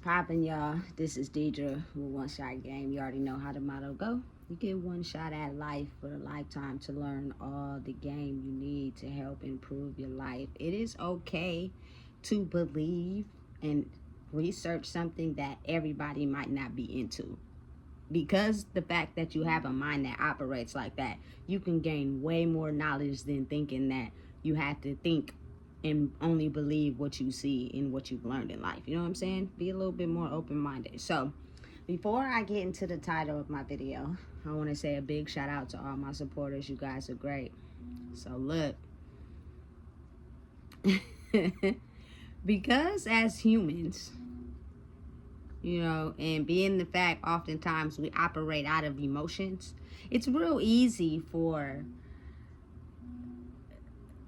Poppin', y'all. This is Deidre with One Shot Game. You already know how the motto go. You get one shot at life for a lifetime to learn all the game you need to help improve your life. It is okay to believe and research something that everybody might not be into. Because the fact that you have a mind that operates like that, you can gain way more knowledge than thinking that you have to think and only believe what you see and what you've learned in life. You know what I'm saying? Be a little bit more open-minded. So before I get into the title of my video, I want to say a big shout out to all my supporters. You guys are great. So look, because as humans, and being the fact oftentimes we operate out of emotions, it's real easy for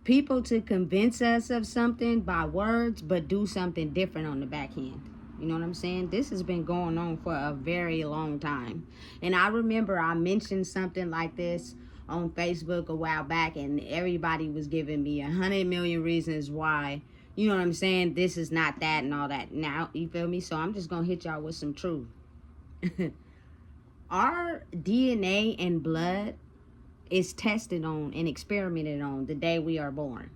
people to convince us of something by words, but do something different on the back end. You know what I'm saying? This has been going on for a very long time. And I remember I mentioned something like this on Facebook a while back, and everybody was giving me 100 million reasons why, you know what I'm saying, this is not that and all that. Now, you feel me? So I'm just going to hit y'all with some truth. Our DNA and blood is tested on and experimented on the day we are born.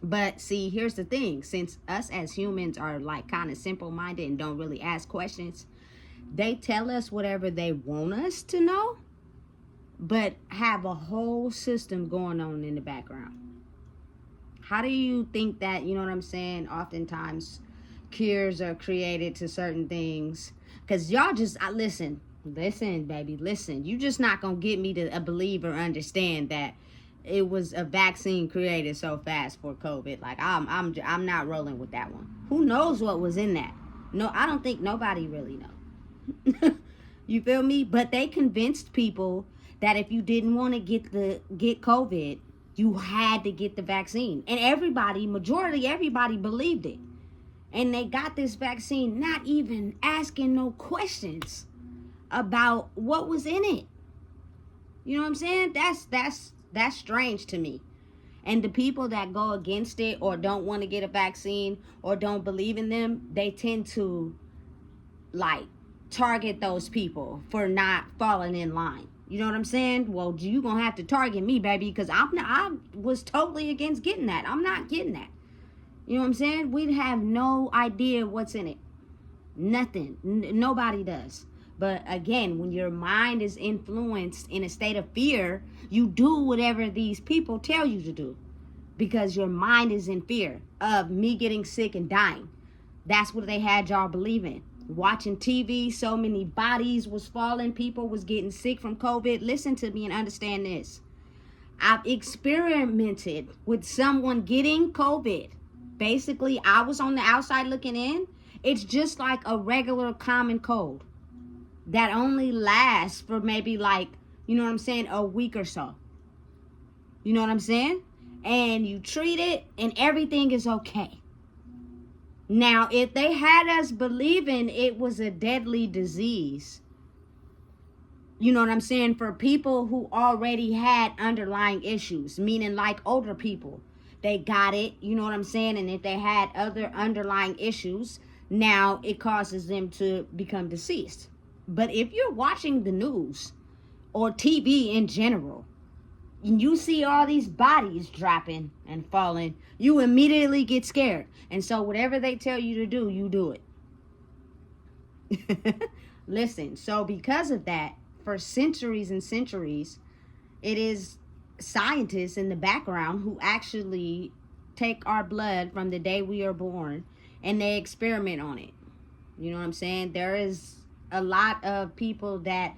But see, here's the thing. Since us as humans are like kind of simple-minded and don't really ask questions, they tell us whatever they want us to know, but have a whole system going on in the background. How do you think that, you know what I'm saying, oftentimes cures are created to certain things? Because y'all just, listen, baby, listen. You just not going to get me to believe or understand that it was a vaccine created so fast for COVID. Like, I'm not rolling with that one. Who knows what was in that? No, I don't think nobody really know. You feel me? But they convinced people that if you didn't want to get COVID, you had to get the vaccine. And majority everybody believed it. And they got this vaccine not even asking no questions about what was in it. You know what I'm saying? That's strange to me. And the people that go against it or don't want to get a vaccine or don't believe in them, they tend to like target those people for not falling in line. You know what I'm saying? Well, you gonna have to target me, baby, because I was totally against getting that. I'm not getting that. You know what I'm saying? We'd have no idea what's in it. Nothing. Nobody does. But again, when your mind is influenced in a state of fear, you do whatever these people tell you to do. Because your mind is in fear of me getting sick and dying. That's what they had y'all believing. Watching TV, so many bodies was falling. People was getting sick from COVID. Listen to me and understand this. I've experimented with someone getting COVID. Basically, I was on the outside looking in. It's just like a regular common cold that only lasts for maybe like, you know what I'm saying, a week or so. You know what I'm saying? And you treat it and everything is okay. Now, if they had us believing it was a deadly disease, you know what I'm saying, for people who already had underlying issues, meaning like older people, they got it, you know what I'm saying, and if they had other underlying issues, now it causes them to become deceased. But if you're watching the news or TV in general, and you see all these bodies dropping and falling, you immediately get scared. And so whatever they tell you to do, you do it. Listen, so because of that, for centuries and centuries, it is scientists in the background who actually take our blood from the day we are born and they experiment on it. You know what I'm saying? There is a lot of people that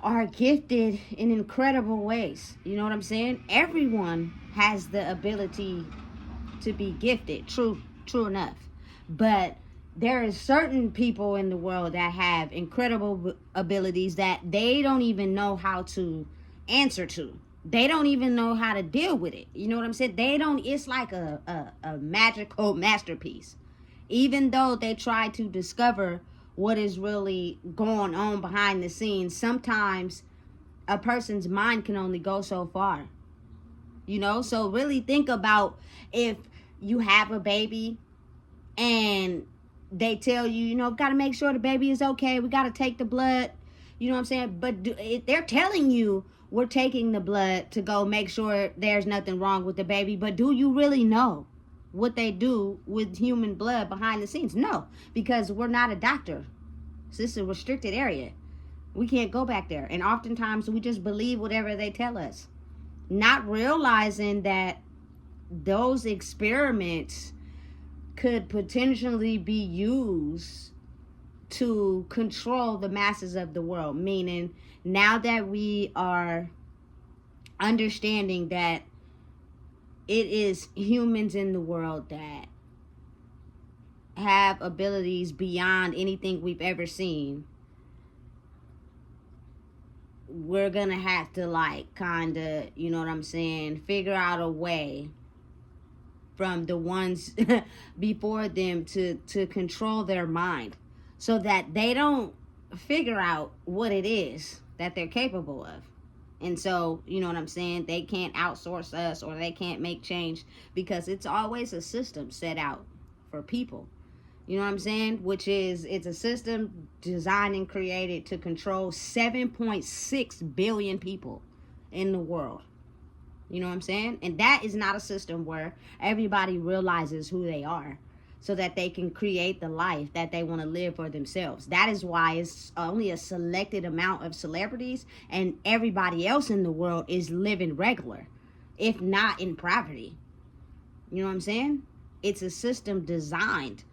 are gifted in incredible ways. You know what I'm saying? Everyone has the ability to be gifted. True enough. But there is certain people in the world that have incredible abilities that they don't even know how to answer to. They don't even know how to deal with it. You know what I'm saying? It's like a magical masterpiece. Even though they try to discover what is really going on behind the scenes, sometimes a person's mind can only go so far. So really think about if you have a baby and they tell you, got to make sure the baby is okay. We got to take the blood. You know what I'm saying? But they're telling you we're taking the blood to go make sure there's nothing wrong with the baby. But do you really know what they do with human blood behind the scenes? No, because we're not a doctor. So this is a restricted area. We can't go back there. And oftentimes we just believe whatever they tell us, not realizing that those experiments could potentially be used to control the masses of the world. Meaning, now that we are understanding that it is humans in the world that have abilities beyond anything we've ever seen, we're gonna have to kind of, you know what I'm saying, figure out a way from the ones before them to control their mind, so that they don't figure out what it is that they're capable of. And so, you know what I'm saying, they can't outsource us, or they can't make change, because it's always a system set out for people. You know what I'm saying? Which is, it's a system designed and created to control 7.6 billion people in the world. You know what I'm saying? And that is not a system where everybody realizes who they are, so that they can create the life that they want to live for themselves. That is why it's only a selected amount of celebrities, and everybody else in the world is living regular, if not in poverty. You know what I'm saying? It's a system designed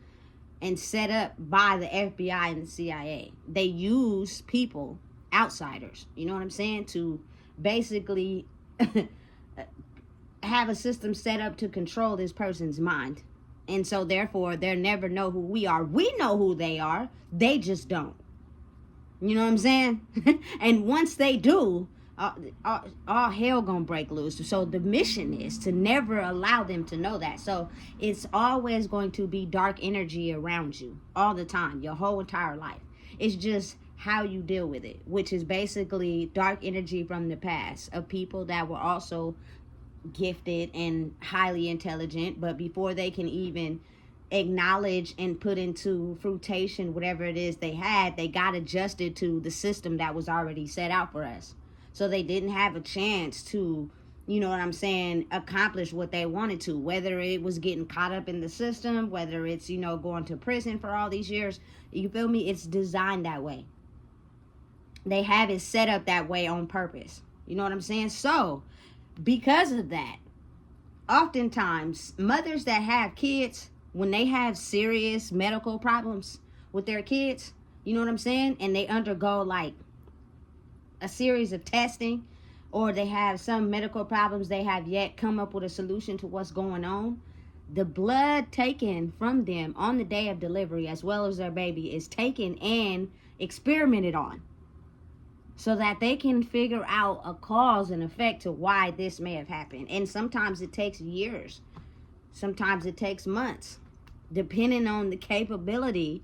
and set up by the FBI and the CIA. They use people, outsiders, you know what I'm saying, to basically have a system set up to control this person's mind. And so therefore, they'll never know who we are. We know who they are. They just don't. You know what I'm saying? And once they do, all hell gonna break loose. So the mission is to never allow them to know that. So it's always going to be dark energy around you all the time, your whole entire life. It's just how you deal with it, which is basically dark energy from the past of people that were also gifted and highly intelligent, but before they can even acknowledge and put into fruition whatever it is they had, they got adjusted to the system that was already set out for us. So they didn't have a chance to, you know what I'm saying, accomplish what they wanted to, whether it was getting caught up in the system, whether it's, going to prison for all these years. You feel me? It's designed that way. They have it set up that way on purpose. You know what I'm saying? So because of that, oftentimes mothers that have kids, when they have serious medical problems with their kids, you know what I'm saying, and they undergo a series of testing, or they have some medical problems, they have yet come up with a solution to what's going on, the blood taken from them on the day of delivery, as well as their baby, is taken and experimented on, so that they can figure out a cause and effect to why this may have happened. And sometimes it takes years, sometimes it takes months, depending on the capability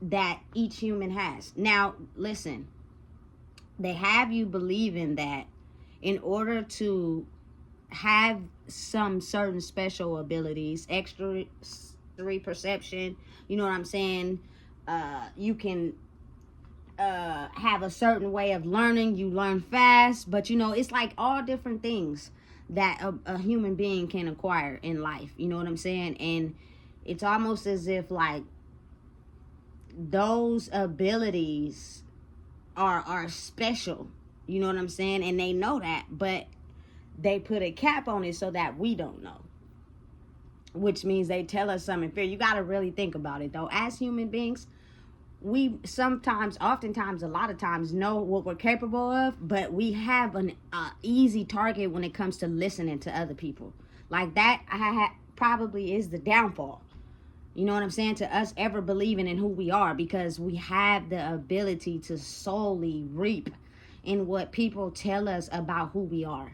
that each human has. Now listen, they have you believing that in order to have some certain special abilities, extra perception, you know what I'm saying, you can have a certain way of learning, you learn fast, but it's like all different things that a human being can acquire in life, you know what I'm saying? And it's almost as if those abilities are special, you know what I'm saying, and they know that, but they put a cap on it so that we don't know, which means they tell us something fair. You got to really think about it though. As human beings, we sometimes, oftentimes, a lot of times know what we're capable of, but we have an easy target when it comes to listening to other people. Like that probably is the downfall, you know what I'm saying, to us ever believing in who we are, because we have the ability to solely reap in what people tell us about who we are.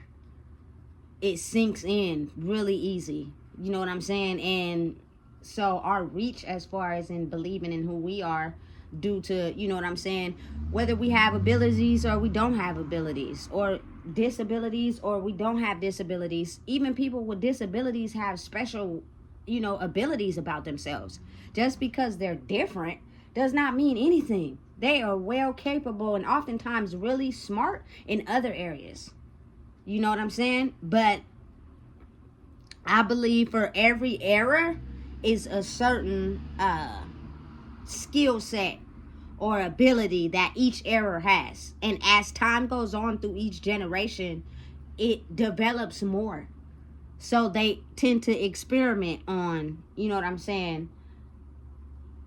It sinks in really easy, you know what I'm saying? And so our reach as far as in believing in who we are, due to, you know what I'm saying, whether we have abilities or we don't have abilities, or disabilities or we don't have disabilities. Even people with disabilities have special abilities about themselves. Just because they're different does not mean anything. They are well capable and oftentimes really smart in other areas. You know what I'm saying? But I believe for every era is a certain skill set or ability that each era has. And as time goes on through each generation, it develops more. So they tend to experiment on, you know what I'm saying,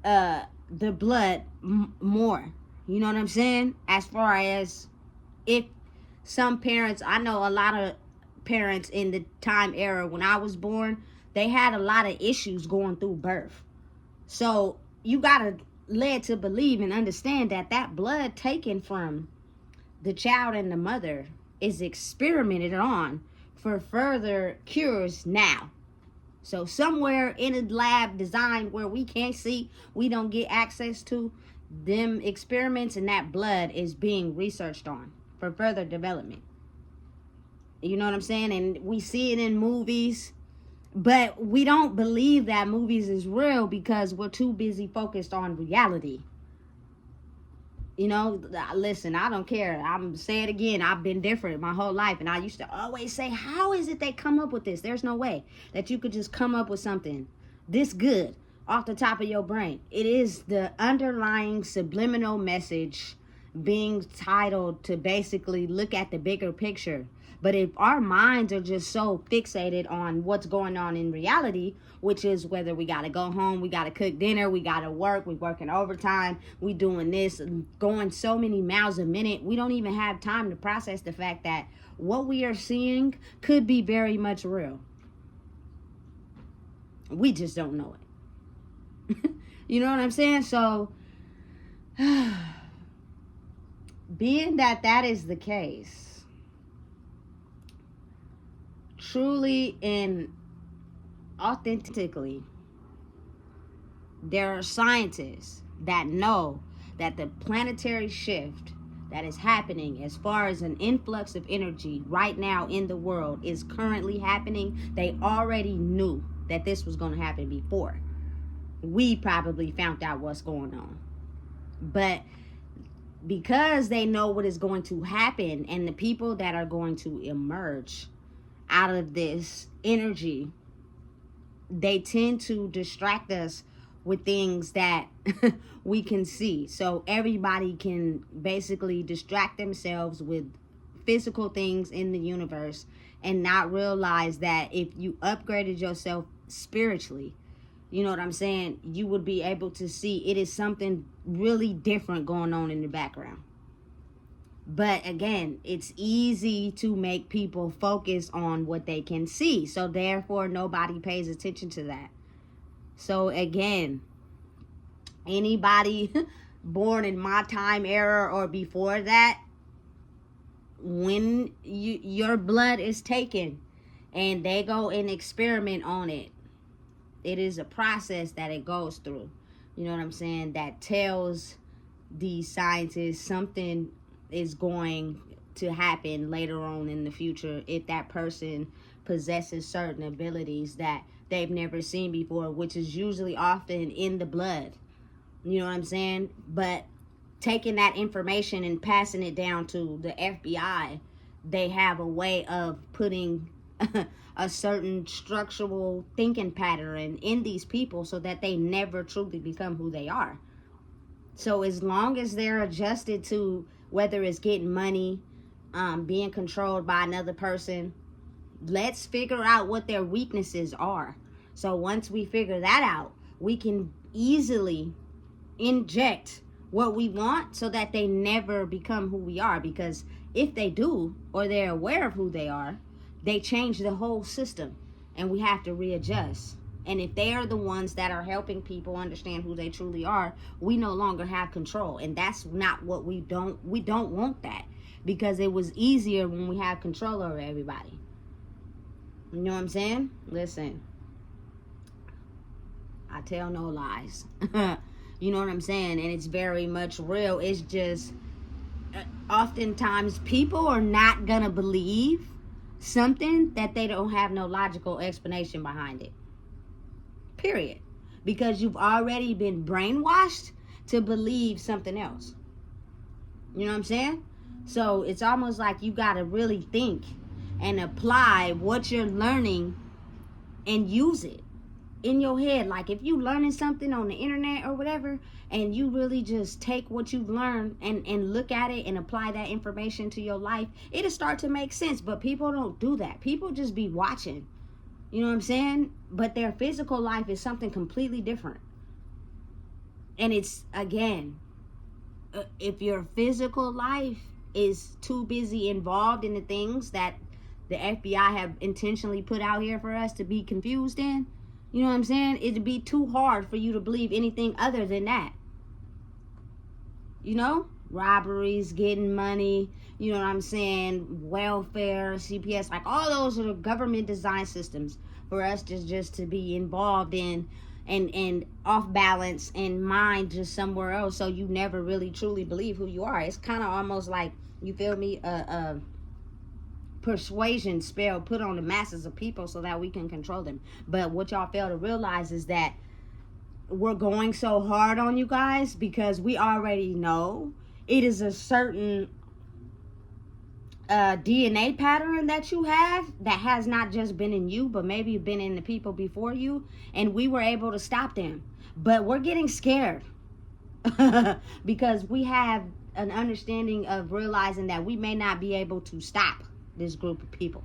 the blood more. You know what I'm saying? As far as if some parents, I know a lot of parents in the time era when I was born, they had a lot of issues going through birth. So you gotta led to believe and understand that that blood taken from the child and the mother is experimented on for further cures now. So somewhere in a lab designed where we can't see, we don't get access to, them experiments and that blood is being researched on for further development. You know what I'm saying? And we see it in movies, but we don't believe that movies is real because we're too busy focused on reality. You know, listen, I don't care. I'm say it again. I've been different my whole life. And I used to always say, how is it they come up with this? There's no way that you could just come up with something this good off the top of your brain. It is the underlying subliminal message being titled to basically look at the bigger picture. But if our minds are just so fixated on what's going on in reality, which is whether we got to go home, we got to cook dinner, we got to work, we working overtime, we doing this, going so many miles a minute, we don't even have time to process the fact that what we are seeing could be very much real. We just don't know it. You know what I'm saying? So, being that is the case, truly and authentically, there are scientists that know that the planetary shift that is happening as far as an influx of energy right now in the world is currently happening. They already knew that this was going to happen before we probably found out what's going on. But because they know what is going to happen and the people that are going to emerge out of this energy, they tend to distract us with things that we can see. So everybody can basically distract themselves with physical things in the universe and not realize that if you upgraded yourself spiritually, you know what I'm saying, you would be able to see it is something really different going on in the background. But again, it's easy to make people focus on what they can see. So therefore, nobody pays attention to that. So again, anybody born in my time era or before that, when your blood is taken and they go and experiment on it, it is a process that it goes through. You know what I'm saying? That tells these scientists something is going to happen later on in the future if that person possesses certain abilities that they've never seen before, which is usually often in the blood. You know what I'm saying? But taking that information and passing it down to the FBI, they have a way of putting a certain structural thinking pattern in these people so that they never truly become who they are. So as long as they're adjusted to whether it's getting money, being controlled by another person, let's figure out what their weaknesses are. So once we figure that out, we can easily inject what we want so that they never become who we are. Because if they do, or they're aware of who they are, they change the whole system and we have to readjust. And if they are the ones that are helping people understand who they truly are, we no longer have control. And that's not what we don't want that, because it was easier when we have control over everybody. You know what I'm saying? Listen, I tell no lies. You know what I'm saying? And it's very much real. It's just oftentimes people are not gonna believe something that they don't have no logical explanation behind it. period. Because you've already been brainwashed to believe something else. You know what I'm saying? So it's almost like you got to really think and apply what you're learning and use it in your head. Like if you learning something on the internet or whatever, and you really just take what you've learned and look at it and apply that information to your life, it'll start to make sense. But people don't do that. People just be watching. You know what I'm saying? But their physical life is something completely different. And it's, again, if your physical life is too busy involved in the things that the FBI have intentionally put out here for us to be confused in, you know what I'm saying? It'd be too hard for you to believe anything other than that. You know? Robberies, getting money, you know what I'm saying? Welfare, CPS, like all those are the government design systems for us just to be involved in and off balance and mind just somewhere else, so you never really truly believe who you are. It's kind of almost like, you feel me, a persuasion spell put on the masses of people so that we can control them. But what y'all fail to realize is that we're going so hard on you guys because we already know it is a certain DNA pattern that you have that has not just been in you, but maybe been in the people before you, and we were able to stop them. But we're getting scared because we have an understanding of realizing that we may not be able to stop this group of people.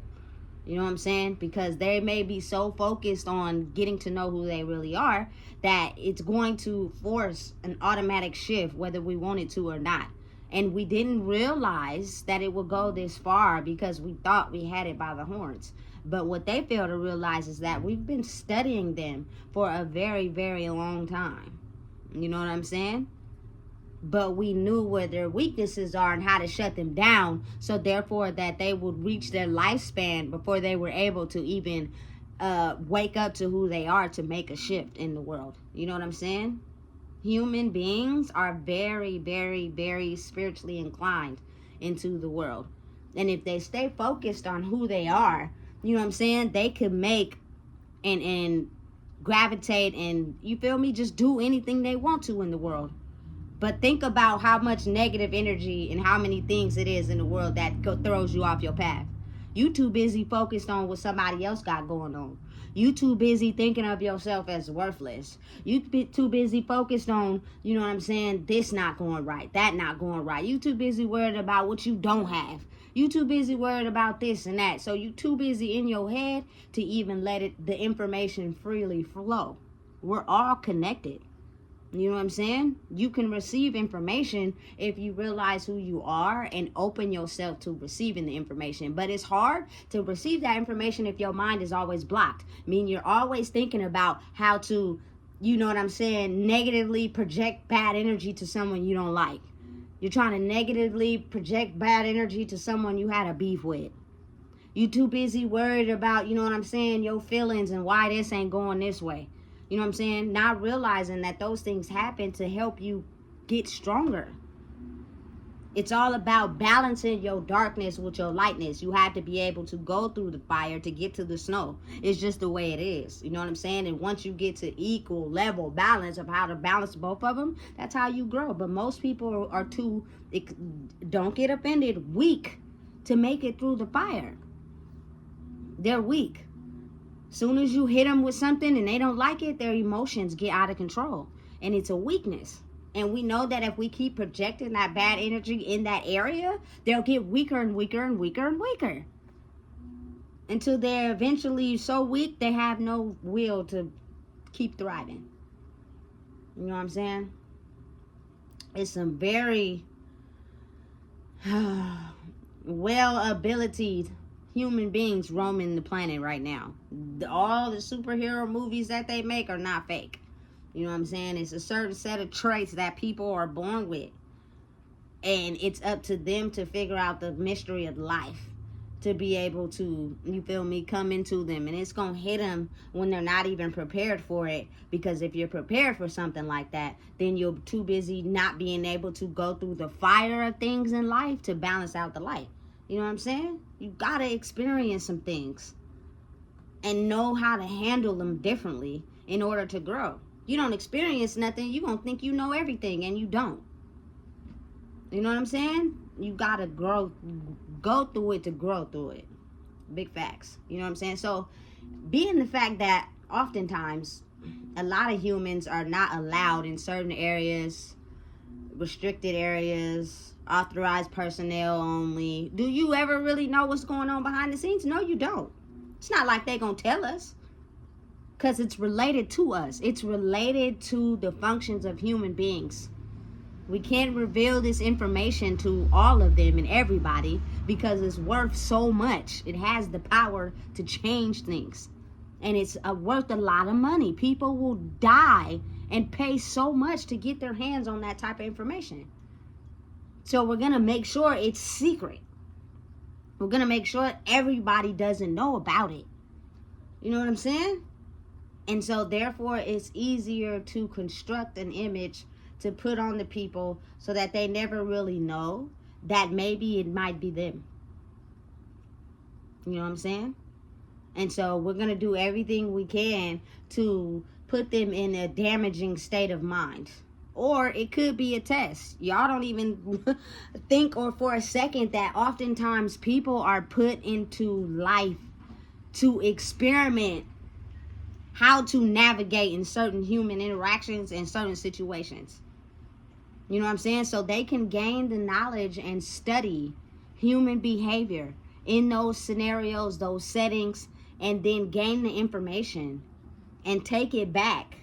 You know what I'm saying? Because they may be so focused on getting to know who they really are that it's going to force an automatic shift whether we want it to or not. And we didn't realize that it would go this far because we thought we had it by the horns. But what they fail to realize is that we've been studying them for a very, very long time. You know what I'm saying? But we knew where their weaknesses are and how to shut them down, so therefore that they would reach their lifespan before they were able to even wake up to who they are to make a shift in the world. You know what I'm saying? Human beings are very, very, very spiritually inclined into the world. And if they stay focused on who they are, you know what I'm saying, they could make and gravitate and, you feel me, just do anything they want to in the world. But think about how much negative energy and how many things it is in the world that throws you off your path. You too busy focused on what somebody else got going on. You too busy thinking of yourself as worthless. You too busy focused on, you know what I'm saying, this not going right, that not going right. You too busy worried about what you don't have. You too busy worried about this and that. So you too busy in your head to even let the information freely flow. We're all connected. You know what I'm saying? You can receive information if you realize who you are and open yourself to receiving the information. But it's hard to receive that information if your mind is always blocked. I mean, you're always thinking about how to, you know what I'm saying, negatively project bad energy to someone you don't like. You're trying to negatively project bad energy to someone you had a beef with. You too busy worried about, you know what I'm saying, your feelings and why this ain't going this way. You know what I'm saying? Not realizing that those things happen to help you get stronger. It's all about balancing your darkness with your lightness. You have to be able to go through the fire to get to the snow. It's just the way it is. You know what I'm saying? And once you get to equal level balance of how to balance both of them, that's how you grow. But most people are too, don't get offended, weak to make it through the fire. They're weak. Soon as you hit them with something and they don't like it, their emotions get out of control. And it's a weakness. And we know that if we keep projecting that bad energy in that area, they'll get weaker and weaker and weaker and weaker. Until they're eventually so weak, they have no will to keep thriving. You know what I'm saying? It's some very well-abilitied human beings roaming the planet right now. All the superhero movies that they make are not fake. You know what I'm saying? It's a certain set of traits that people are born with. And it's up to them to figure out the mystery of life to be able to, you feel me, come into them. And it's going to hit them when they're not even prepared for it. Because if you're prepared for something like that, then you're too busy not being able to go through the fire of things in life to balance out the light. You know what I'm saying? You got to experience some things and know how to handle them differently in order to grow. You don't experience nothing, you're going to think you know everything, and you don't. You know what I'm saying? You got to go through it to grow through it. Big facts. You know what I'm saying? So, being the fact that oftentimes a lot of humans are not allowed in certain areas, restricted areas, authorized personnel only. Do you ever really know what's going on behind the scenes? No, you don't. It's not like they're going to tell us, because it's related to us. It's related to the functions of human beings. We can't reveal this information to all of them and everybody because it's worth so much. It has the power to change things. And it's worth a lot of money. People will die and pay so much to get their hands on that type of information. So we're going to make sure it's secret. We're going to make sure everybody doesn't know about it. You know what I'm saying? And so therefore it's easier to construct an image to put on the people so that they never really know that maybe it might be them. You know what I'm saying? And so we're going to do everything we can to put them in a damaging state of mind. Or it could be a test. Y'all don't even think or for a second that oftentimes people are put into life to experiment how to navigate in certain human interactions and certain situations. You know what I'm saying? So they can gain the knowledge and study human behavior in those scenarios, those settings, and then gain the information and take it back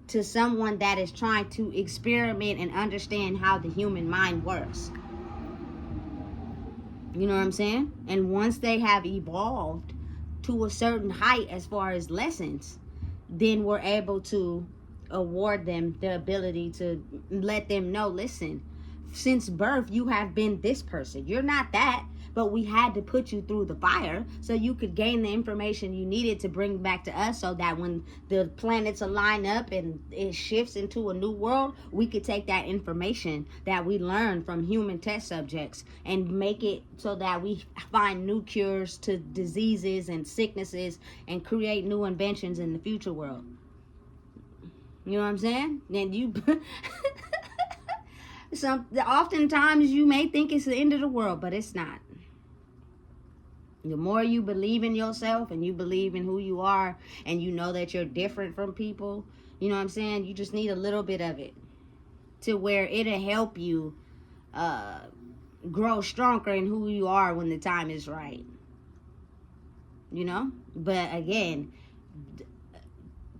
to someone that is trying to experiment and understand how the human mind works. You know what I'm saying? And once they have evolved to a certain height as far as lessons, then we're able to award them the ability to let them know, listen, since birth you have been this person. You're not that, but we had to put you through the fire so you could gain the information you needed to bring back to us, so that when the planets align up and it shifts into a new world, we could take that information that we learned from human test subjects and make it so that we find new cures to diseases and sicknesses and create new inventions in the future world. You know what I'm saying? Then you oftentimes you may think it's the end of the world, but it's not. The more you believe in yourself and you believe in who you are and you know that you're different from people, you know what I'm saying? You just need a little bit of it to where it'll help you grow stronger in who you are when the time is right. You know? But again,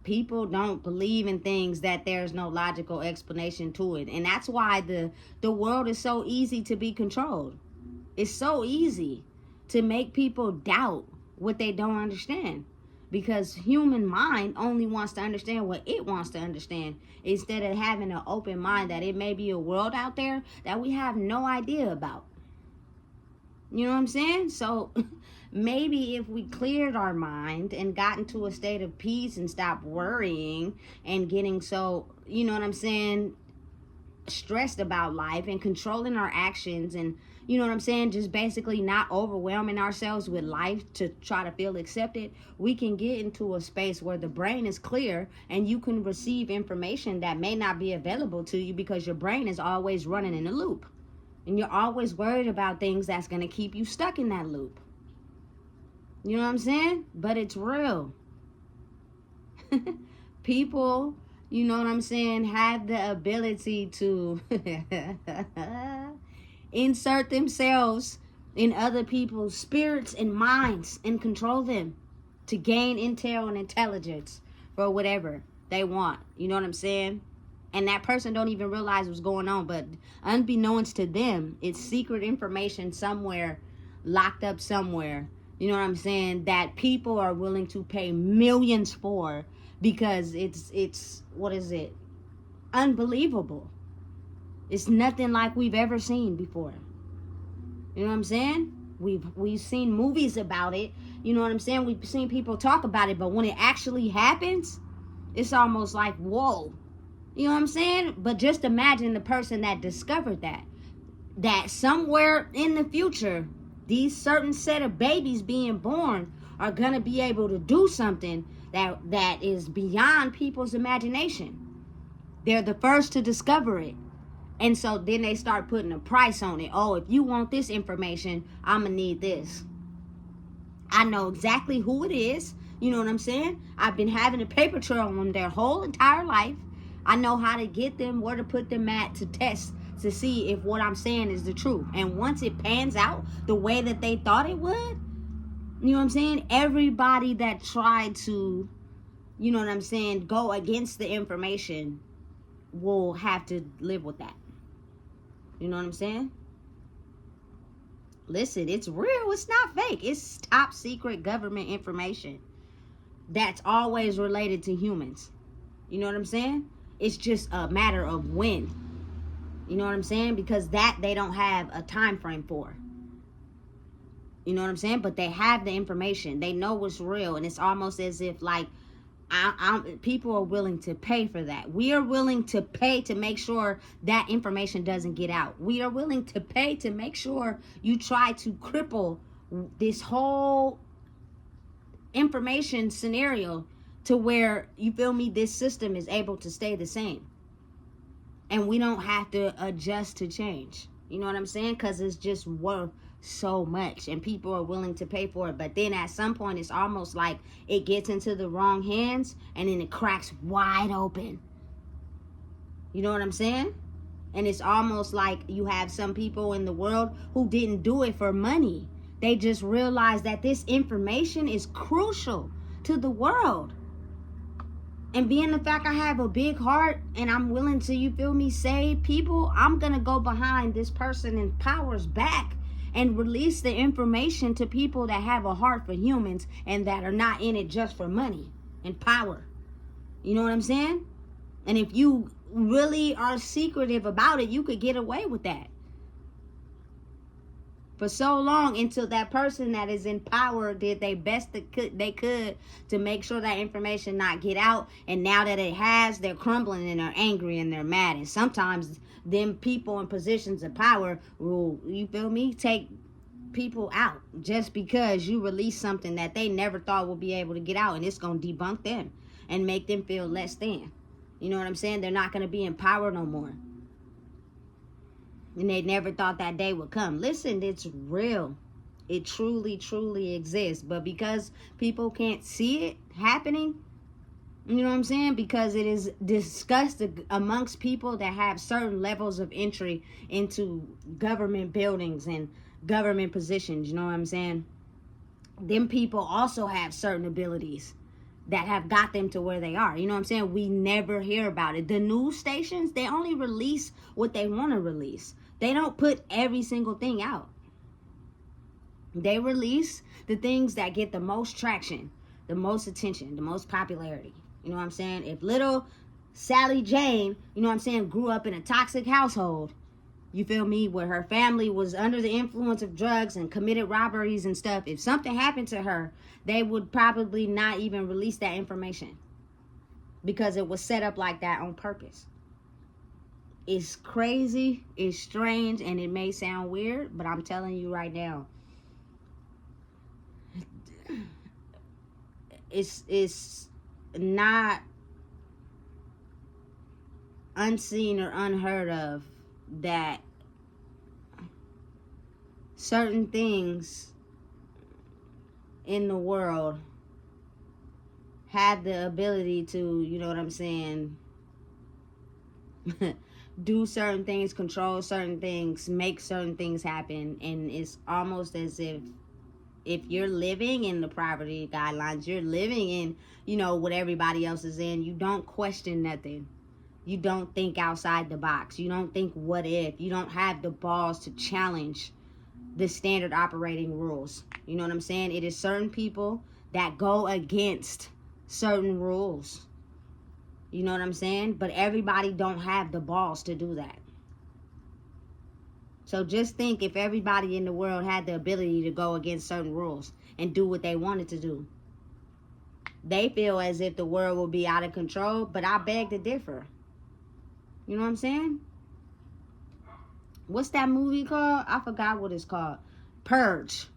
people don't believe in things that there's no logical explanation to it. And that's why the world is so easy to be controlled. It's so easy to make people doubt what they don't understand, because human mind only wants to understand what it wants to understand, instead of having an open mind that it may be a world out there that we have no idea about. You know what I'm saying? So maybe if we cleared our mind and got into a state of peace and stopped worrying and getting so, you know what I'm saying, stressed about life and controlling our actions, and you know what I'm saying, just basically not overwhelming ourselves with life to try to feel accepted, we can get into a space where the brain is clear and you can receive information that may not be available to you because your brain is always running in a loop. And you're always worried about things that's going to keep you stuck in that loop. You know what I'm saying? But it's real. People, you know what I'm saying, have the ability to insert themselves in other people's spirits and minds and control them to gain intel and intelligence for whatever they want. You know what I'm saying? And that person don't even realize what's going on, but unbeknownst to them, it's secret information somewhere, locked up somewhere. You know what I'm saying? That people are willing to pay millions for, because it's what is it? Unbelievable. It's nothing like we've ever seen before. You know what I'm saying? We've seen movies about it. You know what I'm saying? We've seen people talk about it, but when it actually happens, it's almost like, whoa. You know what I'm saying? But just imagine the person that discovered that somewhere in the future, these certain set of babies being born are going to be able to do something that is beyond people's imagination. They're the first to discover it. And so then they start putting a price on it. Oh, if you want this information, I'm going to need this. I know exactly who it is. You know what I'm saying? I've been having a paper trail on them their whole entire life. I know how to get them, where to put them at, to test, to see if what I'm saying is the truth. And once it pans out the way that they thought it would, you know what I'm saying? Everybody that tried to, you know what I'm saying, go against the information will have to live with that. You know what I'm saying? Listen, it's real. It's not fake. It's top secret government information that's always related to humans. You know what I'm saying? It's just a matter of when. You know what I'm saying? Because that they don't have a time frame for. You know what I'm saying? But they have the information. They know what's real. And it's almost as if like people are willing to pay for that. We are willing to pay to make sure that information doesn't get out. We are willing to pay to make sure you try to cripple this whole information scenario to where, you feel me, this system is able to stay the same. And we don't have to adjust to change. You know what I'm saying? Because it's just worth so much and people are willing to pay for it. But then at some point it's almost like it gets into the wrong hands and then it cracks wide open. You know what I'm saying? And it's almost like you have some people in the world who didn't do it for money. They just realized that this information is crucial to the world. And being the fact I have a big heart and I'm willing to, you feel me, save people, I'm gonna go behind this person in power's back and release the information to people that have a heart for humans and that are not in it just for money and power. You know what I'm saying? And if you really are secretive about it, you could get away with that for so long until that person that is in power did their best they could to make sure that information not get out. And now that it has, they're crumbling and they're angry and they're mad. And sometimes them people in positions of power will, you feel me, take people out just because you release something that they never thought would be able to get out, and it's going to debunk them and make them feel less than. You know what I'm saying? They're not going to be in power no more. And they never thought that day would come. Listen, it's real. It truly, truly exists. But because people can't see it happening, you know what I'm saying? Because it is discussed amongst people that have certain levels of entry into government buildings and government positions. You know what I'm saying? Them people also have certain abilities that have got them to where they are. You know what I'm saying? We never hear about it. The news stations, they only release what they want to release. They don't put every single thing out. They release the things that get the most traction, the most attention, the most popularity. You know what I'm saying? If little Sally Jane, you know what I'm saying, grew up in a toxic household, you feel me, where her family was under the influence of drugs and committed robberies and stuff, if something happened to her, they would probably not even release that information because it was set up like that on purpose. It's crazy, it's strange, and it may sound weird, but I'm telling you right now, it's not unseen or unheard of that certain things in the world have the ability to, you know what I'm saying, do certain things, control certain things, make certain things happen. And it's almost as if you're living in the poverty guidelines, you're living in, you know, what everybody else is in, you don't question nothing. You don't think outside the box. You don't think what if. You don't have the balls to challenge the standard operating rules. You know what I'm saying? It is certain people that go against certain rules. You know what I'm saying? But everybody don't have the balls to do that. So just think, if everybody in the world had the ability to go against certain rules and do what they wanted to do, they feel as if the world will be out of control, but I beg to differ. You know what I'm saying? What's that movie called? I forgot what it's called. Purge.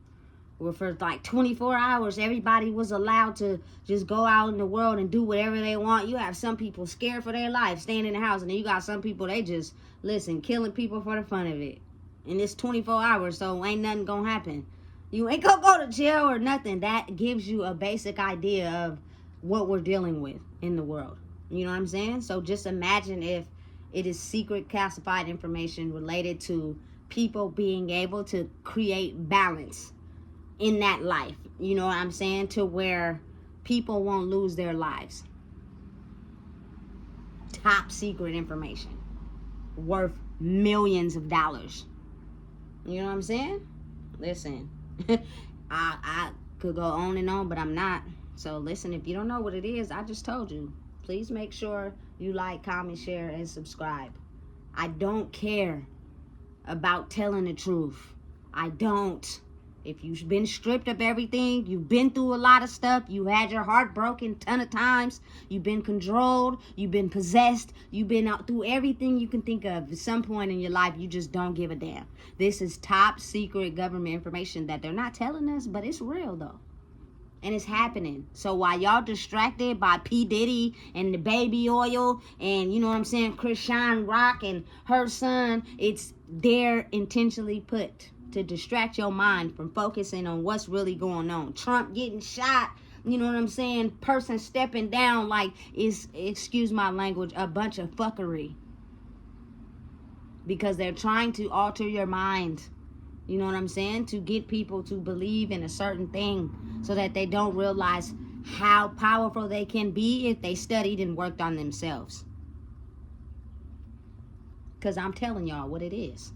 where for like 24 hours, everybody was allowed to just go out in the world and do whatever they want. You have some people scared for their life, staying in the house. And then you got some people, they just, listen, killing people for the fun of it. And it's 24 hours, so ain't nothing gonna happen. You ain't gonna go to jail or nothing. That gives you a basic idea of what we're dealing with in the world. You know what I'm saying? So just imagine if it is secret classified information related to people being able to create balance in that life. You know what I'm saying? To where people won't lose their lives. Top secret information worth millions of dollars. You know what I'm saying? Listen, I could go on and on, but I'm not. So listen, if you don't know what it is, I just told you. Please make sure you like, comment, share, and subscribe. I don't care about telling the truth. I don't. If you've been stripped of everything, you've been through a lot of stuff, you had your heart broken a ton of times, you've been controlled, you've been possessed, you've been out through everything you can think of. At some point in your life, you just don't give a damn. This is top secret government information that they're not telling us, but it's real though. And it's happening. So while y'all distracted by P. Diddy and the baby oil and, you know what I'm saying, Krishan Rock and her son, it's there intentionally put to distract your mind from focusing on what's really going on. Trump getting shot, you know what I'm saying, person stepping down like is, excuse my language, a bunch of fuckery. Because they're trying to alter your mind. You know what I'm saying? To get people to believe in a certain thing so that they don't realize how powerful they can be if they studied and worked on themselves. Because I'm telling y'all what it is.